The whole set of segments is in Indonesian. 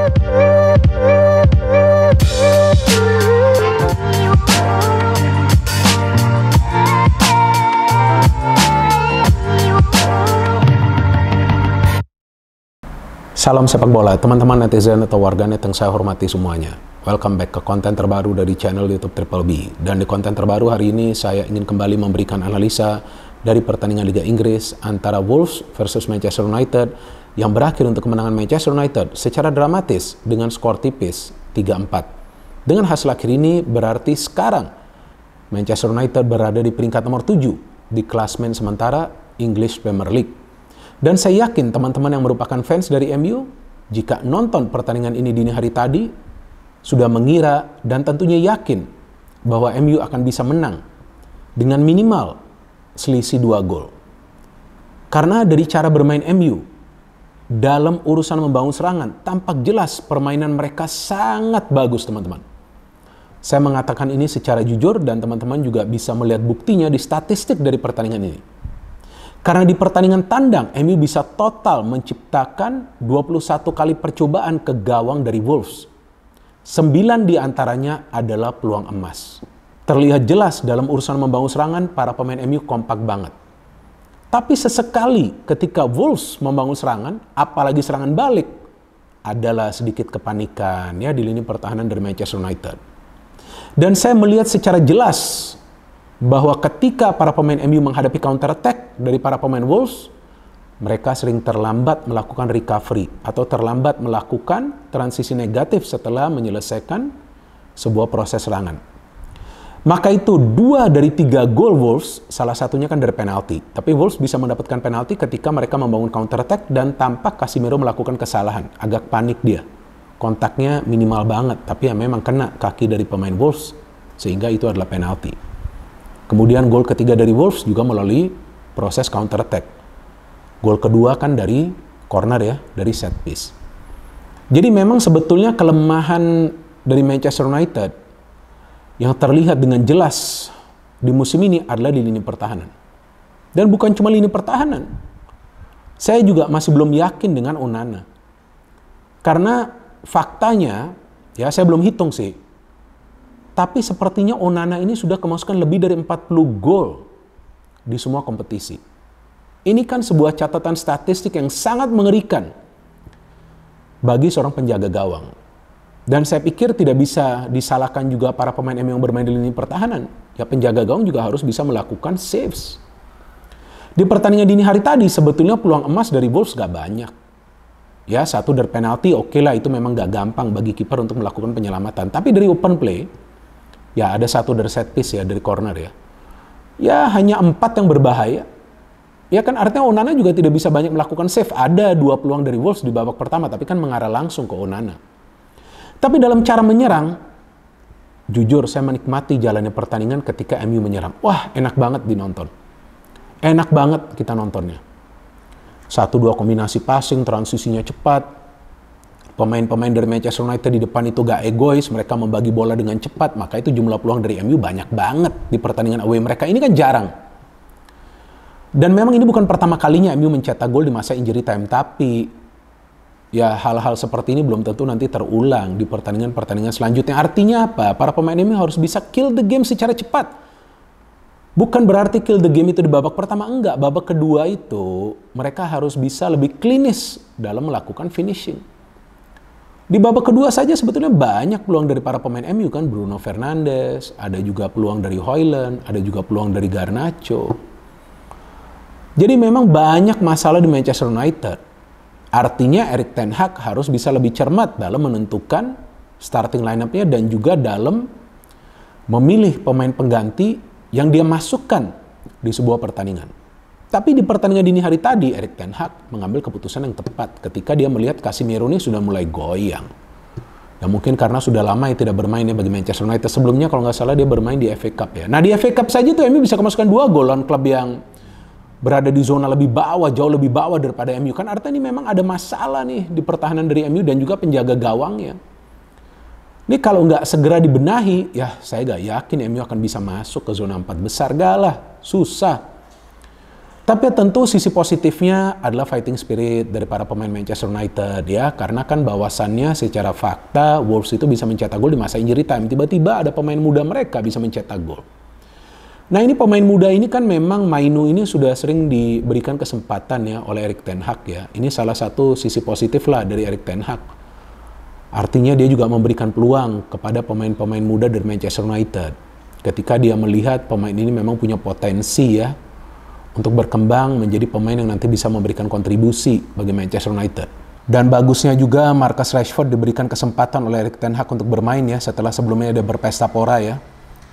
Salam sepak bola, teman-teman netizen atau warganet yang saya hormati semuanya. Welcome back ke konten terbaru dari channel YouTube Triple B. Dan di konten terbaru hari ini saya ingin kembali memberikan analisa dari pertandingan Liga Inggris antara Wolves versus Manchester United yang berakhir untuk kemenangan Manchester United secara dramatis dengan skor tipis 3-4. Dengan hasil akhir ini berarti sekarang Manchester United berada di peringkat nomor 7 di klasmen sementara English Premier League. Dan saya yakin teman-teman yang merupakan fans dari MU, jika nonton pertandingan ini dini hari tadi, sudah mengira dan tentunya yakin bahwa MU akan bisa menang dengan minimal selisih 2 gol. Karena dari cara bermain MU, dalam urusan membangun serangan, tampak jelas permainan mereka sangat bagus, teman-teman. Saya mengatakan ini secara jujur dan teman-teman juga bisa melihat buktinya di statistik dari pertandingan ini. Karena di pertandingan tandang, MU bisa total menciptakan 21 kali percobaan ke gawang dari Wolves. 9 diantaranya adalah peluang emas. Terlihat jelas dalam urusan membangun serangan, para pemain MU kompak banget. Tapi sesekali ketika Wolves membangun serangan, apalagi serangan balik, adalah sedikit kepanikan ya di lini pertahanan dari Manchester United. Dan saya melihat secara jelas bahwa ketika para pemain MU menghadapi counter attack dari para pemain Wolves, mereka sering terlambat melakukan recovery atau terlambat melakukan transisi negatif setelah menyelesaikan sebuah proses serangan. Maka itu 2 dari 3 gol Wolves, salah satunya kan dari penalti. Tapi Wolves bisa mendapatkan penalti ketika mereka membangun counter attack dan tampak Casemiro melakukan kesalahan. Agak panik dia. Kontaknya minimal banget, tapi ya memang kena kaki dari pemain Wolves sehingga itu adalah penalti. Kemudian gol ketiga dari Wolves juga melalui proses counter attack. Gol kedua kan dari corner ya, dari set piece. Jadi memang sebetulnya kelemahan dari Manchester United yang terlihat dengan jelas di musim ini adalah di lini pertahanan. Dan bukan cuma lini pertahanan. Saya juga masih belum yakin dengan Onana. Karena faktanya, ya saya belum hitung sih, tapi sepertinya Onana ini sudah kemasukan lebih dari 40 gol di semua kompetisi. Ini kan sebuah catatan statistik yang sangat mengerikan bagi seorang penjaga gawang. Dan saya pikir tidak bisa disalahkan juga para pemain MU yang bermain di lini pertahanan. Ya penjaga gawang juga harus bisa melakukan saves. Di pertandingan dini hari tadi sebetulnya peluang emas dari Wolves gak banyak. Ya 1 dari penalti oke lah, itu memang gak gampang bagi kiper untuk melakukan penyelamatan. Tapi dari open play, ya ada 1 dari set piece ya, dari corner ya. Ya hanya 4 yang berbahaya. Ya kan artinya Onana juga tidak bisa banyak melakukan save. Ada 2 peluang dari Wolves di babak pertama, tapi kan mengarah langsung ke Onana. Tapi dalam cara menyerang, jujur saya menikmati jalannya pertandingan ketika MU menyerang. Wah enak banget dinonton. Enak banget kita nontonnya. 1-2 kombinasi passing, transisinya cepat. Pemain-pemain dari Manchester United di depan itu gak egois, mereka membagi bola dengan cepat, maka itu jumlah peluang dari MU banyak banget di pertandingan away mereka. Ini kan jarang. Dan memang ini bukan pertama kalinya MU mencetak gol di masa injury time, tapi ya hal-hal seperti ini belum tentu nanti terulang di pertandingan-pertandingan selanjutnya. Artinya apa? Para pemain MU harus bisa kill the game secara cepat. Bukan berarti kill the game itu di babak pertama, enggak. Babak kedua itu mereka harus bisa lebih klinis dalam melakukan finishing. Di babak kedua saja sebetulnya banyak peluang dari para pemain MU kan. Bruno Fernandes, ada juga peluang dari Højlund, ada juga peluang dari Garnacho. Jadi memang banyak masalah di Manchester United. Artinya Erik ten Hag harus bisa lebih cermat dalam menentukan starting line-up-nya dan juga dalam memilih pemain pengganti yang dia masukkan di sebuah pertandingan. Tapi di pertandingan dini hari tadi, Erik ten Hag mengambil keputusan yang tepat ketika dia melihat Casemiro ini sudah mulai goyang. Ya mungkin karena sudah lama ya tidak bermain ya bagi Manchester United. Sebelumnya kalau nggak salah dia bermain di FA Cup ya. Nah di FA Cup saja tuh MU bisa kemasukan 2 gol lawan klub yang berada di zona lebih bawah, jauh lebih bawah daripada MU. Kan artinya ini memang ada masalah nih di pertahanan dari MU dan juga penjaga gawangnya. Ini kalau nggak segera dibenahi, ya saya nggak yakin MU akan bisa masuk ke zona 4 besar. Gak lah, susah. Tapi tentu sisi positifnya adalah fighting spirit dari para pemain Manchester United ya, karena kan bahwasannya secara fakta Wolves itu bisa mencetak gol di masa injury time. Tiba-tiba ada pemain muda mereka bisa mencetak gol. Nah ini pemain muda ini kan memang Mainu ini sudah sering diberikan kesempatan ya oleh Erik ten Hag ya. Ini salah satu sisi positif lah dari Erik ten Hag. Artinya dia juga memberikan peluang kepada pemain-pemain muda dari Manchester United. Ketika dia melihat pemain ini memang punya potensi ya untuk berkembang menjadi pemain yang nanti bisa memberikan kontribusi bagi Manchester United. Dan bagusnya juga Marcus Rashford diberikan kesempatan oleh Erik ten Hag untuk bermain ya setelah sebelumnya dia berpesta pora ya.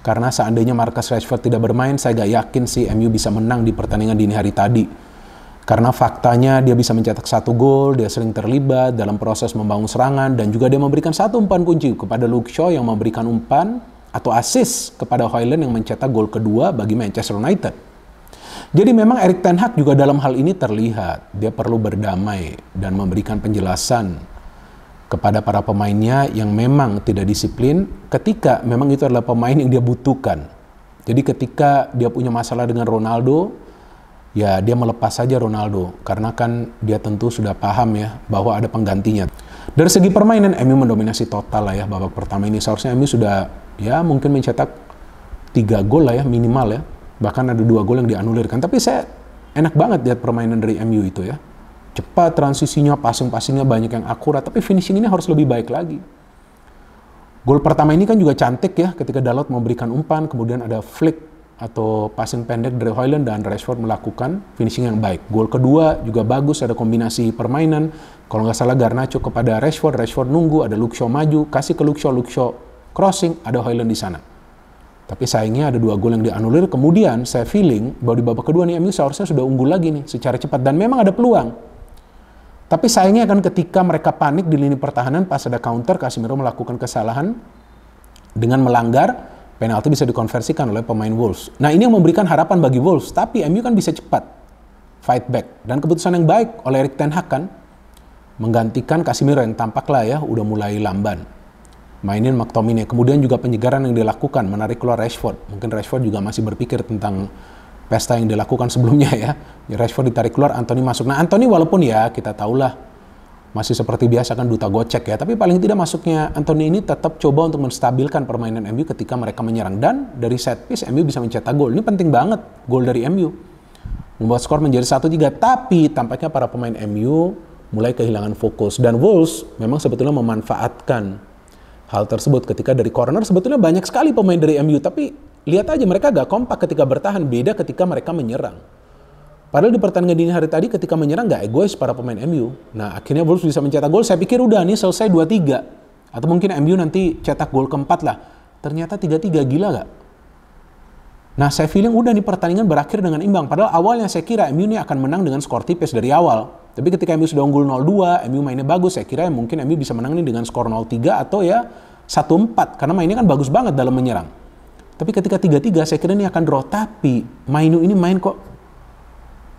Karena seandainya Marcus Rashford tidak bermain, saya gak yakin sih MU bisa menang di pertandingan dini hari tadi. Karena faktanya dia bisa mencetak 1 gol, dia sering terlibat dalam proses membangun serangan, dan juga dia memberikan 1 umpan kunci kepada Luke Shaw yang memberikan umpan atau assist kepada Højlund yang mencetak gol kedua bagi Manchester United. Jadi memang Erik ten Hag juga dalam hal ini terlihat dia perlu berdamai dan memberikan penjelasan kepada para pemainnya yang memang tidak disiplin ketika memang itu adalah pemain yang dia butuhkan. Jadi ketika dia punya masalah dengan Ronaldo, ya dia melepas saja Ronaldo karena kan dia tentu sudah paham ya bahwa ada penggantinya. Dari segi permainan MU mendominasi total lah ya babak pertama ini. Seharusnya MU sudah ya mungkin mencetak 3 gol lah ya minimal ya. Bahkan ada 2 gol yang dianulirkan. Tapi saya enak banget lihat permainan dari MU itu ya. Cepat transisinya, passing-passingnya banyak yang akurat. Tapi finishing ini harus lebih baik lagi. Gol pertama ini kan juga cantik ya. Ketika Dalot memberikan umpan, kemudian ada flick atau passing pendek dari Højlund dan Rashford melakukan finishing yang baik. Gol kedua juga bagus, ada kombinasi permainan. Kalau nggak salah Garnacho kepada Rashford, Rashford nunggu, ada Luke Shaw maju, kasih ke Luke Shaw crossing, ada Højlund di sana. Tapi sayangnya ada 2 gol yang dianulir. Kemudian saya feeling bahwa di babak kedua nih MU seharusnya sudah unggul lagi nih secara cepat. Dan memang ada peluang. Tapi sayangnya kan ketika mereka panik di lini pertahanan pas ada counter, Casemiro melakukan kesalahan dengan melanggar, penalti bisa dikonversikan oleh pemain Wolves. Nah ini yang memberikan harapan bagi Wolves. Tapi MU kan bisa cepat fight back. Dan keputusan yang baik oleh Erik ten Hag kan menggantikan Casemiro yang tampaklah ya udah mulai lamban. Mainin McTominay, kemudian juga penyegaran yang dilakukan, menarik keluar Rashford. Mungkin Rashford juga masih berpikir tentang pesta yang dilakukan sebelumnya ya. Rashford ditarik keluar, Anthony masuk. Nah Anthony walaupun ya kita tahulah masih seperti biasa kan duta gocek ya, tapi paling tidak masuknya Anthony ini tetap coba untuk menstabilkan permainan MU ketika mereka menyerang. Dan dari set piece MU bisa mencetak gol. Ini penting banget gol dari MU. Membuat skor menjadi 1-3, tapi tampaknya para pemain MU mulai kehilangan fokus. Dan Wolves memang sebetulnya memanfaatkan hal tersebut ketika dari corner sebetulnya banyak sekali pemain dari MU, tapi lihat aja mereka gak kompak ketika bertahan, beda ketika mereka menyerang. Padahal di pertandingan dini hari tadi ketika menyerang gak egois para pemain MU. Nah akhirnya Wolves bisa mencetak gol, saya pikir udah nih selesai 2-3. Atau mungkin MU nanti cetak gol keempat lah. Ternyata 3-3, gila gak? Nah saya feeling udah nih pertandingan berakhir dengan imbang. Padahal awalnya saya kira MU ini akan menang dengan skor tipis dari awal. Tapi ketika MU sudah unggul 0-2, MU mainnya bagus, saya kira mungkin MU bisa menang nih dengan skor 0-3 atau ya 1-4. Karena mainnya kan bagus banget dalam menyerang. Tapi ketika 3-3, saya kira ini akan draw. Tapi Mainu ini main kok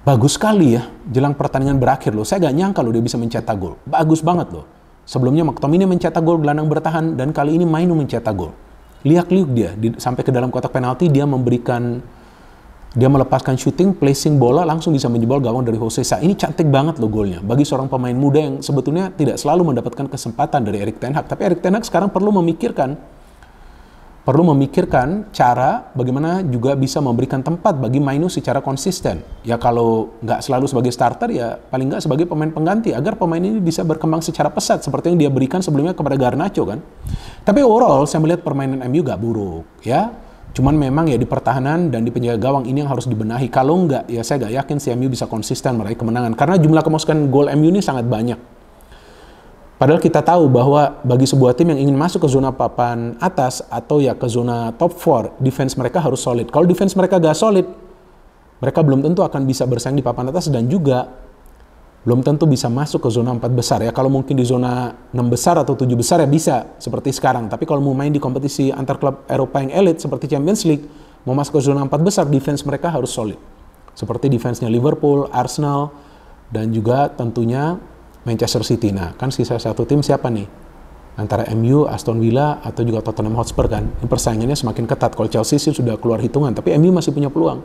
bagus sekali ya jelang pertandingan berakhir loh. Saya gak nyangka loh dia bisa mencetak gol. Bagus banget loh. Sebelumnya McTominay mencetak gol, gelandang bertahan, dan kali ini Mainu mencetak gol. Liak-liuk dia, sampai ke dalam kotak penalti dia melepaskan shooting, placing bola langsung bisa menjebol gawang dari Jose Sa. Ini cantik banget loh golnya. Bagi seorang pemain muda yang sebetulnya tidak selalu mendapatkan kesempatan dari Erik ten Hag. Tapi Erik ten Hag sekarang perlu memikirkan cara bagaimana juga bisa memberikan tempat bagi Mainu secara konsisten. Ya kalau nggak selalu sebagai starter ya paling nggak sebagai pemain pengganti agar pemain ini bisa berkembang secara pesat seperti yang dia berikan sebelumnya kepada Garnacho kan. Tapi overall saya melihat permainan MU nggak buruk ya. Cuman memang ya di pertahanan dan di penjaga gawang ini yang harus dibenahi. Kalau enggak, ya saya nggak yakin si MU bisa konsisten meraih kemenangan. Karena jumlah kemasukan gol MU ini sangat banyak. Padahal kita tahu bahwa bagi sebuah tim yang ingin masuk ke zona papan atas atau ya ke zona top 4, defense mereka harus solid. Kalau defense mereka nggak solid, mereka belum tentu akan bisa bersaing di papan atas dan juga belum tentu bisa masuk ke zona 4 besar ya. Kalau mungkin di zona 6 besar atau 7 besar ya bisa seperti sekarang. Tapi kalau mau main di kompetisi antar klub Eropa yang elit seperti Champions League, mau masuk ke zona 4 besar, defense mereka harus solid. Seperti defense-nya Liverpool, Arsenal, dan juga tentunya Manchester City. Nah, kan sisa satu tim siapa nih? Antara MU, Aston Villa, atau juga Tottenham Hotspur kan. Ini persaingannya semakin ketat. Kalau Chelsea sih sudah keluar hitungan, tapi MU masih punya peluang.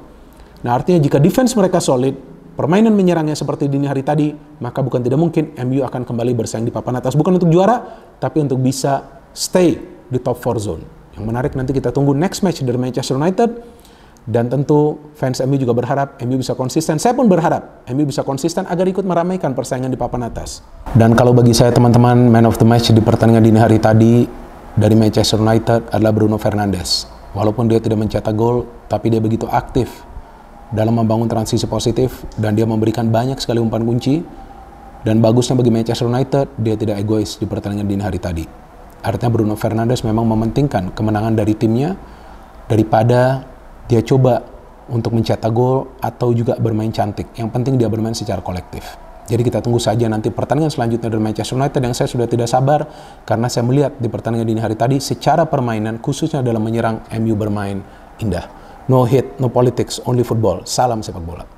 Nah, artinya jika defense mereka solid, permainan menyerangnya seperti dini hari tadi, maka bukan tidak mungkin MU akan kembali bersaing di papan atas. Bukan untuk juara, tapi untuk bisa stay di top 4 zone. Yang menarik nanti kita tunggu next match dari Manchester United. Dan tentu fans MU juga berharap MU bisa konsisten. Saya pun berharap MU bisa konsisten agar ikut meramaikan persaingan di papan atas. Dan kalau bagi saya teman-teman, man of the match di pertandingan dini hari tadi dari Manchester United adalah Bruno Fernandes. Walaupun dia tidak mencetak gol, tapi dia begitu aktif dalam membangun transisi positif dan dia memberikan banyak sekali umpan kunci. Dan bagusnya bagi Manchester United, dia tidak egois di pertandingan dini hari tadi. Artinya Bruno Fernandes memang mementingkan kemenangan dari timnya daripada dia coba untuk mencetak gol atau juga bermain cantik. Yang penting dia bermain secara kolektif. Jadi kita tunggu saja nanti pertandingan selanjutnya dari Manchester United yang saya sudah tidak sabar karena saya melihat di pertandingan dini hari tadi secara permainan khususnya dalam menyerang MU bermain indah. No hit, no politics, only football. Salam sepak bola.